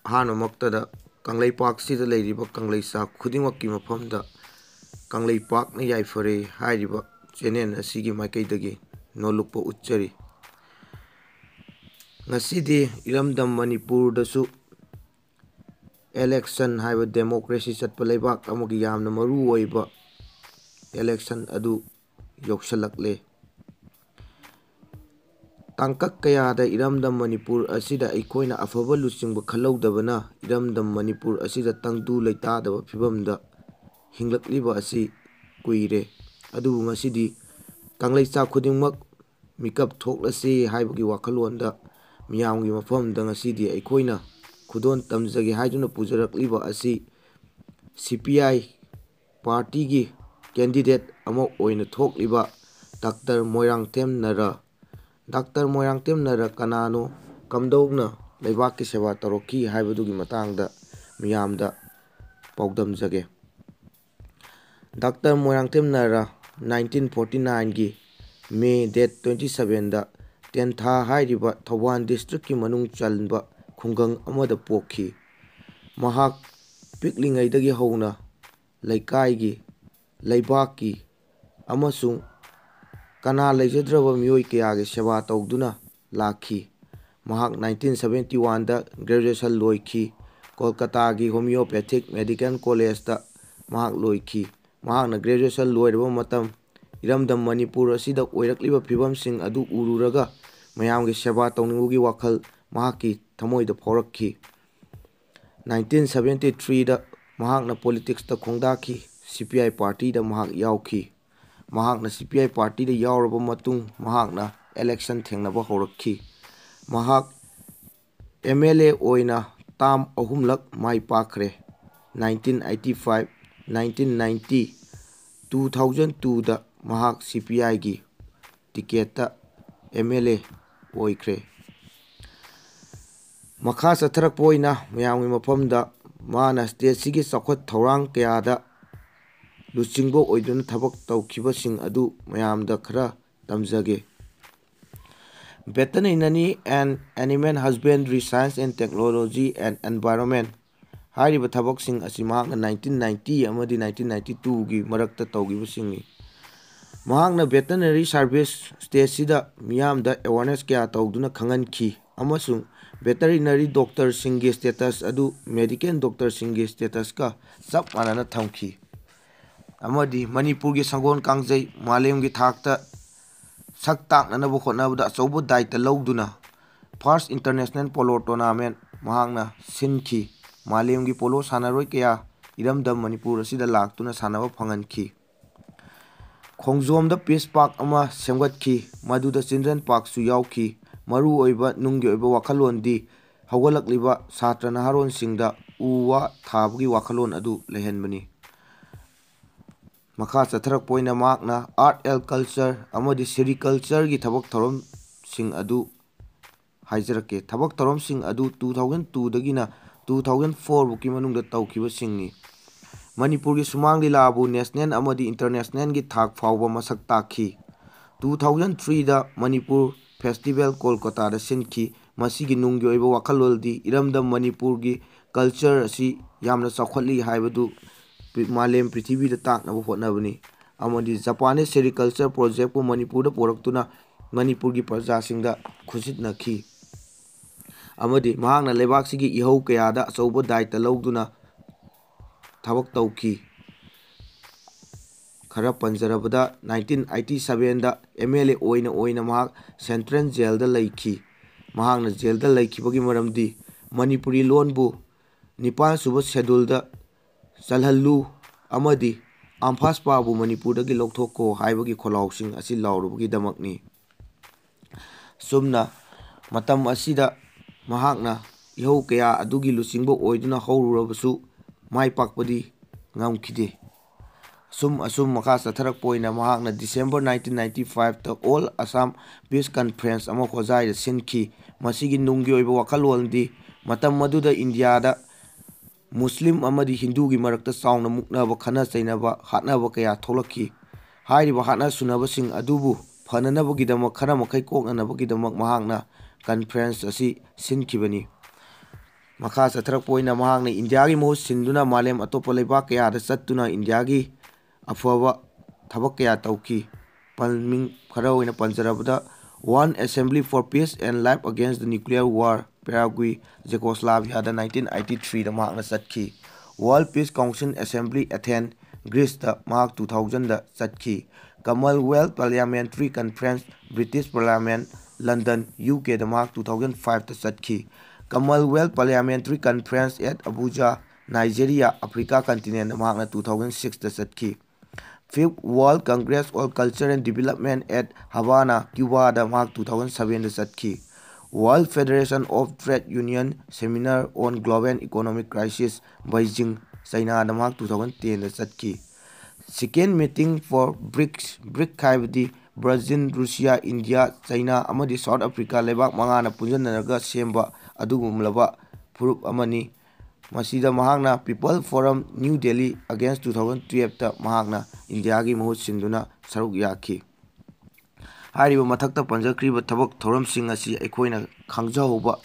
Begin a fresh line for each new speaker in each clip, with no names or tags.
ꯑꯍꯥꯟꯕꯃꯛꯇꯗ ꯀꯪꯂꯩꯄꯥꯛꯁꯤꯗ ꯂꯩꯔꯤꯕ ꯀꯪꯂꯩꯆꯥ ꯈꯨꯗꯤꯡꯃꯛꯀꯤ ꯃꯐꯝꯗ ꯀꯪꯂꯩꯄꯥꯛꯅ ꯌꯥꯏꯐꯔꯦ ꯍꯥꯏꯔꯤꯕ ꯆꯦꯅꯦꯜ ꯑꯁꯤꯒꯤ ꯃꯥꯏꯀꯩꯗꯒꯤ ꯅꯣꯜꯂꯨꯛꯄ ꯎꯠꯆꯔꯤ꯫ ꯉꯁꯤꯗꯤ ꯏꯔꯝꯗꯝ ꯃꯅꯤꯄꯨꯔꯗꯁꯨ ꯑꯦꯂꯦꯛꯁꯟ ꯍꯥꯏꯕ ꯗꯦꯃꯣꯀ꯭ꯔꯦꯁꯤ ꯆꯠꯄ ꯂꯩꯕꯥꯛ ꯑꯃꯒꯤ ꯌꯥꯝꯅ ꯃꯔꯨ ꯑꯣꯏꯕ ꯑꯦꯂꯦꯛꯁꯟ ꯑꯗꯨ ꯌꯧꯁꯜꯂꯛꯂꯦ꯫ ꯇꯥꯡꯀꯛ ꯀꯌꯥꯗ ꯏꯔꯝꯗꯝ ꯃꯅꯤꯄꯨꯔ ꯑꯁꯤꯗ ꯑꯩꯈꯣꯏꯅ ꯑꯐꯕ ꯂꯨꯆꯤꯡꯕ ꯈꯜꯍꯧꯗꯕꯅ ꯏꯔꯝꯗꯝ ꯃꯅꯤꯄꯨꯔ ꯑꯁꯤꯗ ꯇꯪꯗꯨ ꯂꯩꯇꯥꯗꯕ ꯐꯤꯕꯝꯗ ꯍꯤꯡꯂꯛꯂꯤꯕ ꯑꯁꯤ ꯀꯨꯏꯔꯦ꯫ ꯑꯗꯨꯕꯨ ꯉꯁꯤꯗꯤ ꯀꯪꯂꯩꯆꯥ ꯈꯨꯗꯤꯡꯃꯛ ꯃꯤꯀꯞ ꯊꯣꯛꯂꯁꯤ ꯍꯥꯏꯕꯒꯤ ꯋꯥꯈꯜꯂꯣꯟꯗ ꯃꯤꯌꯥꯝꯒꯤ ꯃꯐꯝꯗ ꯉꯁꯤꯗꯤ ꯑꯩꯈꯣꯏꯅ ꯈꯨꯗꯣꯟ ꯇꯝꯖꯒꯦ ꯍꯥꯏꯗꯨꯅ ꯄꯨꯖꯔꯛꯂꯤꯕ ꯑꯁꯤ CPI ꯄꯥꯔꯇꯤꯒꯤ ꯀꯦꯟꯗꯤꯗꯦꯠ ꯑꯃ ꯑꯣꯏꯅ ꯊꯣꯛꯂꯤꯕ ꯗꯥꯛꯇꯔ ꯃꯣꯏꯔꯥꯡꯊꯦꯝ ꯅꯔꯥ꯫ ꯗꯥꯛꯇꯔ ꯃꯣꯏꯔꯥꯡꯊꯦꯝ ꯅꯔꯥ ꯀꯅꯥꯅꯣ, ꯀꯝꯗꯧꯅ ꯂꯩꯕꯥꯛꯀꯤ ꯁꯦꯕꯥ ꯇꯧꯔꯛꯈꯤ ꯍꯥꯏꯕꯗꯨꯒꯤ ꯃꯇꯥꯡꯗ ꯃꯤꯌꯥꯝꯗ ꯄꯥꯎꯗꯝꯖꯒꯦ꯫ ꯗꯥꯛꯇꯔ ꯃꯣꯏꯔꯥꯡꯊꯦꯝ ꯅꯔꯥ 1949ꯒꯤ ꯃꯦ ꯗꯦꯠ 27ꯗ ꯇꯦꯟꯊꯥ ꯍꯥꯏꯔꯤꯕ ꯊꯧꯕꯥꯜ ꯗꯤꯁꯇ꯭ꯔꯤꯛꯀꯤ ꯃꯅꯨꯡ ꯆꯟꯕ ꯈꯨꯡꯒꯪ ꯑꯃꯗ ꯄꯣꯛꯈꯤ꯫ ꯃꯍꯥꯛ ꯄꯤꯛꯂꯤꯉꯩꯗꯒꯤ ꯍꯧꯅ ꯂꯩꯀꯥꯏꯒꯤ, ꯂꯩꯕꯥꯛꯀꯤ ꯑꯃꯁꯨꯡ ꯀꯅꯥ ꯂꯩꯖꯗ꯭ꯔꯕ ꯃꯤꯑꯣꯏ ꯀꯌꯥꯒꯤ ꯁꯦꯕꯥ ꯇꯧꯗꯨꯅ ꯂꯥꯛꯈꯤ꯫ ꯃꯍꯥꯛ 1971ꯗ ꯒ꯭ꯔꯦꯖꯨꯑꯦꯁꯟ ꯂꯣꯏꯈꯤ꯫ ꯀꯣꯜꯀꯇꯥꯒꯤ ꯍꯣꯃꯤꯑꯣꯄꯦꯊꯤꯛ ꯃꯦꯗꯤꯀꯦꯜ ꯀꯣꯂꯦꯖꯇ ꯃꯍꯥꯛ ꯂꯣꯏꯈꯤ꯫ ꯃꯍꯥꯛꯅ ꯒ꯭ꯔꯦꯖꯨꯑꯦꯁꯟ ꯂꯣꯏꯔꯕ ꯃꯇꯝ ꯏꯔꯝꯗꯝ ꯃꯅꯤꯄꯨꯔ ꯑꯁꯤꯗ ꯑꯣꯏꯔꯛꯂꯤꯕ ꯐꯤꯕꯝꯁꯤꯡ ꯑꯗꯨ ꯎꯔꯨꯔꯒ ꯃꯌꯥꯝꯒꯤ ꯁꯦꯕꯥ ꯇꯧꯅꯤꯡꯕꯒꯤ ꯋꯥꯈꯜ ꯃꯍꯥꯛꯀꯤ ꯊꯃꯣꯏꯗ ꯐꯥꯎꯔꯛꯈꯤ꯫ 1973ꯗ ꯃꯍꯥꯛꯅ ꯄꯣꯂꯤꯇꯤꯛꯁꯇ ꯈꯣꯡꯗꯥꯈꯤ꯫ CPI ꯄꯥꯔꯇꯤꯗ ꯃꯍꯥꯛ ꯌꯥꯎꯈꯤ꯫ ꯃꯍꯥꯛꯅ CPI ꯄꯥꯔꯇꯤꯗ ꯌꯥꯎꯔꯕ ꯃꯇꯨꯡ ꯃꯍꯥꯛꯅ ꯑꯦꯂꯦꯛꯁꯟ ꯊꯦꯡꯅꯕ ꯍꯧꯔꯛꯈꯤ꯫ ꯃꯍꯥꯛ MLA ꯑꯣꯏꯅ ꯇꯥꯝ 3ꯂꯛ ꯃꯥꯏ ꯄꯥꯛꯈ꯭ꯔꯦ꯫ 1985, 1990, 2002ꯗ ꯃꯍꯥꯛ CPIꯒꯤ ꯇꯤꯀꯦꯠꯇ MLA ꯑꯣꯏꯈ꯭ꯔꯦ꯫ ꯃꯈꯥ ꯆꯠꯊꯔꯛꯄ ꯑꯣꯏꯅ ꯃꯌꯥꯝꯒꯤ ꯃꯐꯝꯗ ꯃꯥꯅ ꯁ꯭ꯇꯦꯠꯁꯤꯒꯤ ꯆꯥꯎꯈꯠ ꯊꯧꯔꯥꯡ ꯀꯌꯥꯗ ꯂꯨꯆꯤꯡꯕ ꯑꯣꯏꯗꯨꯅ ꯊꯕꯛ ꯇꯧꯈꯤꯕꯁꯤꯡ ꯑꯗꯨ ꯃꯌꯥꯝꯗ ꯈꯔ ꯇꯝꯖꯒꯦ꯫ ꯚꯦꯇꯔꯤꯅꯔꯤ ꯑꯦꯟড animal husbandry, science ꯑꯦꯟড technology ꯑꯦꯟড environment ꯍꯥꯏꯔꯤꯕ ꯊꯕꯛꯁꯤꯡ ꯑꯁꯤ ꯃꯍꯥꯛꯅ 1990 ꯑꯃꯗꯤ 1992ꯒꯤ ꯃꯔꯛꯇ ꯇꯧꯈꯤꯕꯁꯤꯡꯅꯤ꯫ ꯃꯍꯥꯛꯅ ꯚꯦꯇꯔꯤꯅꯔꯤ ꯁꯔꯚꯤꯁ ꯁ꯭ꯇꯦꯠꯁꯤꯗ ꯃꯤꯌꯥꯝꯗ ꯑꯦꯋꯥꯔꯅꯦꯁ ꯀꯌꯥ ꯇꯧꯗꯨꯅ ꯈꯪꯍꯟꯈꯤ ꯑꯃꯁꯨꯡ ꯚꯦꯇꯔꯤꯅꯔꯤ ꯗꯣꯛꯇꯔꯁꯤꯡꯒꯤ ꯁ꯭ꯇꯦꯇꯁ ꯑꯗꯨ ꯃꯦꯗꯤꯀꯦꯜ ꯗꯣꯛꯇꯔꯁꯤꯡꯒꯤ ꯁ꯭ꯇꯦꯇꯁꯀ ꯆꯞ ꯃꯥꯟꯅꯅ ꯊꯝꯈꯤ꯫ ꯑꯃꯗꯤ ꯃꯅꯤꯄꯨꯔꯒꯤ ꯁꯒꯣꯜ ꯀꯥꯡꯖꯩ ꯃꯥꯂꯦꯝꯒꯤ ꯊꯥꯛꯇ ꯁꯛ ꯇꯥꯛꯅꯅꯕ ꯍꯣꯠꯅꯕꯗ ꯑꯆꯧꯕ ꯗꯥꯏꯇ ꯂꯧꯗꯨꯅ ꯐꯥꯔꯁꯠ ꯏꯟꯇꯔꯅꯦꯁꯅꯦꯜ ꯄꯣꯂꯣ ꯇꯣꯔꯅꯥꯃꯦꯟꯠ ꯃꯍꯥꯛꯅ ꯁꯤꯟꯈꯤ꯫ ꯃꯥꯂꯦꯝꯒꯤ ꯄꯣꯂꯣ ꯁꯥꯟꯅꯔꯣꯏ ꯀꯌꯥ ꯏꯔꯝꯗꯝ ꯃꯅꯤꯄꯨꯔ ꯑꯁꯤꯗ ꯂꯥꯛꯇꯨꯅ ꯁꯥꯟꯅꯕ ꯐꯪꯍꯟꯈꯤ꯫ ꯈꯣꯡꯖꯣꯝꯗ ꯄꯤꯁ ꯄꯥꯔꯛ ꯑꯃ ꯁꯦꯝꯒꯠꯈꯤ, ꯃꯗꯨꯗ ꯆꯤꯜꯗ꯭ꯔꯦꯟ ꯄꯥꯔꯛꯁꯨ ꯌꯥꯎꯈꯤ꯫ ꯃꯔꯨꯑꯣꯏꯕ ꯅꯨꯡꯒꯤ ꯑꯣꯏꯕ ꯋꯥꯈꯜꯂꯣꯟꯗꯤ ꯍꯧꯒꯠꯂꯛꯂꯤꯕ ꯁꯥꯇ꯭ꯔ ꯅꯍꯥꯔꯣꯜꯁꯤꯡꯗ ꯎ ꯋꯥ ꯊꯥꯕꯒꯤ ꯋꯥꯈꯜꯂꯣꯟ ꯑꯗꯨ ꯂꯩꯍꯟꯕꯅꯤ꯫ ꯃꯈꯥ ꯆꯠꯊꯔꯛꯄ ꯑꯣꯏꯅ ꯃꯍꯥꯛꯅ ꯑꯥꯔꯠ ꯑꯦꯟ ꯀꯜꯆꯔ ꯑꯃꯗꯤ ꯁꯦꯔꯤꯀꯜꯆꯔꯒꯤ ꯊꯕꯛ ꯊꯧꯔꯝꯁꯤꯡ ꯑꯗꯨ ꯍꯥꯏꯖꯔꯛꯀꯦ꯫ ꯊꯕꯛ ꯊꯧꯔꯝꯁꯤꯡ ꯑꯗꯨ 2002ꯗꯒꯤꯅ 2004 ꯐꯥꯎꯒꯤ ꯃꯅꯨꯡꯗ ꯇꯧꯈꯤꯕꯁꯤꯡꯅꯤ꯫ ꯃꯅꯤꯄꯨꯔꯒꯤ ꯁꯨꯃꯥꯡ ꯂꯤꯂꯥꯕꯨ ꯅꯦꯁꯅꯦꯜ ꯑꯃꯗꯤ ꯏꯟꯇꯔꯅꯦꯁꯅꯦꯜꯒꯤ ꯊꯥꯛ ꯐꯥꯎꯕ ꯃꯁꯛ ꯇꯥꯛꯈꯤ꯫ 2003ꯗ ꯃꯅꯤꯄꯨꯔ ꯐꯦꯁꯇꯤꯚꯦꯜ ꯀꯣꯜꯀꯇꯥꯗ ꯁꯤꯟꯈꯤ꯫ ꯃꯁꯤꯒꯤ ꯅꯨꯡꯒꯤ ꯑꯣꯏꯕ ꯋꯥꯈꯜꯂꯣꯟꯗꯤ ꯏꯔꯝꯗꯝ ꯃꯅꯤꯄꯨꯔꯒꯤ ꯀꯜꯆꯔ ꯑꯁꯤ ꯌꯥꯝꯅ ꯆꯥꯎꯈꯠꯂꯤ ꯍꯥꯏꯕꯗꯨ ꯃꯥꯂꯦꯝ ꯄ꯭ꯔꯤꯊꯤꯕꯤꯗ ꯇꯥꯛꯅꯕ ꯍꯣꯠꯅꯕꯅꯤ꯫ ꯑꯃꯗꯤ ꯖꯄꯥꯅꯤꯁ ꯁꯦꯔꯤꯀꯜꯆꯔ ꯄ꯭ꯔꯣꯖꯦꯛꯠꯄꯨ ꯃꯅꯤꯄꯨꯔꯗ ꯄꯨꯔꯛꯇꯨꯅ ꯃꯅꯤꯄꯨꯔꯒꯤ ꯄ꯭ꯔꯖꯥꯁꯤꯡꯗ ꯈꯨꯠꯁꯤꯟꯅꯈꯤ꯫ ꯑꯃꯗꯤ ꯃꯍꯥꯛꯅ ꯂꯩꯕꯥꯛꯁꯤꯒꯤ ꯏꯍꯧ ꯀꯌꯥꯗ ꯑꯆꯧꯕ ꯗꯥꯏꯇ ꯂꯧꯗꯨꯅ ꯊꯕꯛ ꯇꯧꯈꯤ꯫ ꯈꯔ ꯄꯟꯖꯔꯕꯗ 1987ꯗ MLA ꯑꯣꯏꯅ ꯃꯍꯥꯛ ꯁꯦꯟꯇ꯭ꯔꯦꯜ ꯖꯦꯜꯗ ꯂꯩꯈꯤ꯫ ꯃꯍꯥꯛꯅ ꯖꯦꯜꯗ ꯂꯩꯈꯤꯕꯒꯤ ꯃꯔꯝꯗꯤ ꯃꯅꯤꯄꯨꯔꯤ ꯂꯣꯟꯕꯨ 7ꯁꯨꯕ ꯁꯦꯗꯨꯜꯗ ꯆꯜꯍꯜꯂꯨ ꯑꯃꯗꯤ ꯑꯝꯐꯥꯁꯄꯥꯕꯨ ꯃꯅꯤꯄꯨꯔꯗꯒꯤ ꯂꯧꯊꯣꯛꯈꯣ ꯍꯥꯏꯕꯒꯤ ꯈꯣꯜꯂꯥꯎꯁꯤꯡ ꯑꯁꯤ ꯂꯥꯎꯔꯨꯕꯒꯤꯗꯃꯛꯅꯤ꯫ ꯁꯨꯝꯅ ꯃꯇꯝ ꯑꯁꯤꯗ ꯃꯍꯥꯛꯅ ꯏꯍꯧ ꯀꯌꯥ ꯑꯗꯨꯒꯤ ꯂꯨꯆꯤꯡꯕ ꯑꯣꯏꯗꯨꯅ ꯍꯧꯔꯨꯔꯕꯁꯨ ꯃꯥꯏ ꯄꯥꯛꯄꯗꯤ ꯉꯝꯈꯤꯗꯦ꯫ ꯑꯁꯨꯝ ꯃꯈꯥ ꯆꯠꯊꯔꯛꯄ ꯑꯣꯏꯅ ꯃꯍꯥꯛꯅ ꯗꯤꯁꯦꯝꯕꯔ 1995ꯇ ꯑꯣꯜ ꯑꯁꯥꯝ ꯄꯤꯁ ꯀꯟꯐꯔꯦꯟꯁ ꯑꯃ ꯍꯣꯖꯥꯏꯗ ꯁꯤꯟꯈꯤ꯫ ꯃꯁꯤꯒꯤ ꯅꯨꯡꯒꯤ ꯑꯣꯏꯕ ꯋꯥꯈꯜꯂꯣꯟꯗꯤ ꯃꯇꯝ ꯑꯗꯨꯗ ꯏꯟꯗꯤꯌꯥꯗ ꯃꯨꯁꯂꯤꯝ ꯑꯃꯗꯤ ꯍꯤꯟꯗꯨꯒꯤ ꯃꯔꯛꯇ ꯆꯥꯎꯅ ꯃꯨꯛꯅꯕ, ꯈꯠꯅ ꯆꯩꯅꯕ, ꯍꯥꯠꯅꯕ ꯀꯌꯥ ꯊꯣꯛꯂꯛꯈꯤ꯫ ꯍꯥꯏꯔꯤꯕ ꯍꯥꯠꯅ ꯁꯨꯅꯕꯁꯤꯡ ꯑꯗꯨꯕꯨ ꯐꯅꯅꯕꯒꯤꯗꯃꯛ, ꯈꯔ ꯃꯈꯩ ꯀꯣꯛꯅꯅꯕꯒꯤꯗꯃꯛ ꯃꯍꯥꯛꯅ ꯀꯟꯐꯔꯦꯟꯁ ꯑꯁꯤ ꯁꯤꯟꯈꯤꯕꯅꯤ꯫ Makha sathrak poina mahakna India gi mohut sinduna malem atopa leibak kaya da chattuna India gi afaba thabak kaya tauki. Palming khara oina panjarabada One Assembly for Peace and Life Against the Nuclear War, Paraguay, Czechoslovakia, 1983 da mahakna chatki. World Peace Council Assembly, Athens, Greece da mahak 2000 da chatki. Commonwealth Parliamentary Conference, British Parliament, London, UK da mahak 2005 da chatki. Commonwealth Parliamentary Conference at Abuja, Nigeria, Africa continent da mahakna 2006 da chatki. Fifth World Congress on Culture and Development at Havana, Cuba da mahak 2007 da chatki. World Federation of Trade Union Seminar on Global Economic Crisis, Beijing, China da mahak 2010 da chatki. Second meeting for BRICS, BRIC haibadi Brazil, Russia, India, China amadi South Africa leibak mangana punjanaraga semba adugumlaba furup amani. Masida mahakna People Forum New Delhi against 2012 ta mahakna India gi mohut sinduna saruk yaki. Hariba mathakta panjakriba thabak thoramsing asi aikoina khangjahoba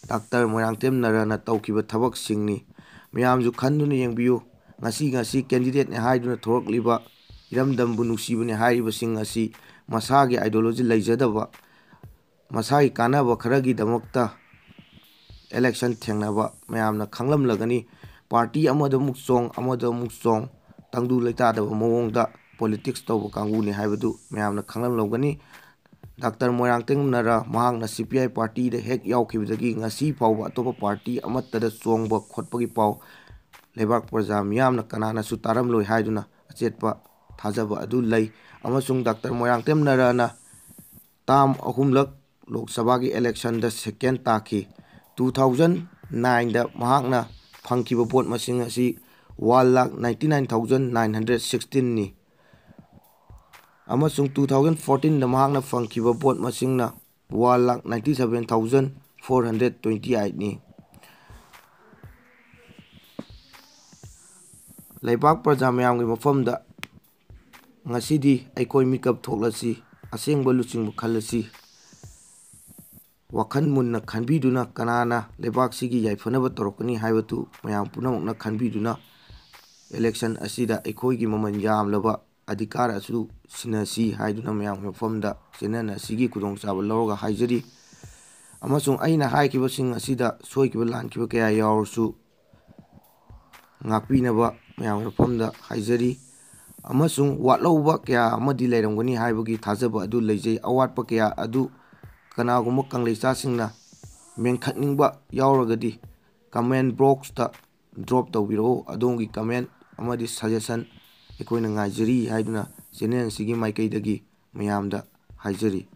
Dr. Moirangtem Nara na taukiba thabak singni. Meyamju khanduna yengbiyu ngasi candidate ne haiduna thorokliba iramdambu nusibane hariba sing asi masagi ideology leijadaba masagi kanaba kharagi damakta election thengnaba mayamna khanglam lagani party amada mukchong tangdu leitadaba mawongda politics tawba kanguni haibadu mayamna khanglam logani. Dr. Moirangtem Nara mahakna CPI party da hek yaukibadagi ngasi fawba atopa party amatada chongba khotpagi paw leibak praja miyamna kanana su taramloi haiduna achetpa thajaba adu lei. Amasung Dr. Moirangtem Nara na tam ahumlak Lok Sabha gi election da second taki. 2009 da mahakna phangkiba vote masing asi 1,99,916 ni. Amasung 2014 da mahakna phangkiba vote masingna 1,97,428 ni. Leibak praja mayamgi mafamda ngasidi aikoi mikap thoklasi asengba luchingba khalasi wakhan munna khanbiduna kanana leibak sigi yaifanaba torokani haibatu mayam punamukna khanbiduna election asida aikoigi maman yamlaba adhikar asu sinasi haiduna mayam mafamda senana sigi kudongchaba lawraga haijari. Amasung aina haikiba sing asida soikiba lankiba kaya yawrsu ngakpinaba mayam mafamda haijari. Amasung watlauba kaya amadi leiramgani haibagi thajaba adu leijai. Awatpa kaya adu kanagumba kangleichasingna mengkhatningba yauragadi comment box ta drop tawbiro adongi comment amadi suggestion aikoina ngaijari haiduna channel sigi maikaidagi mayamda haijari.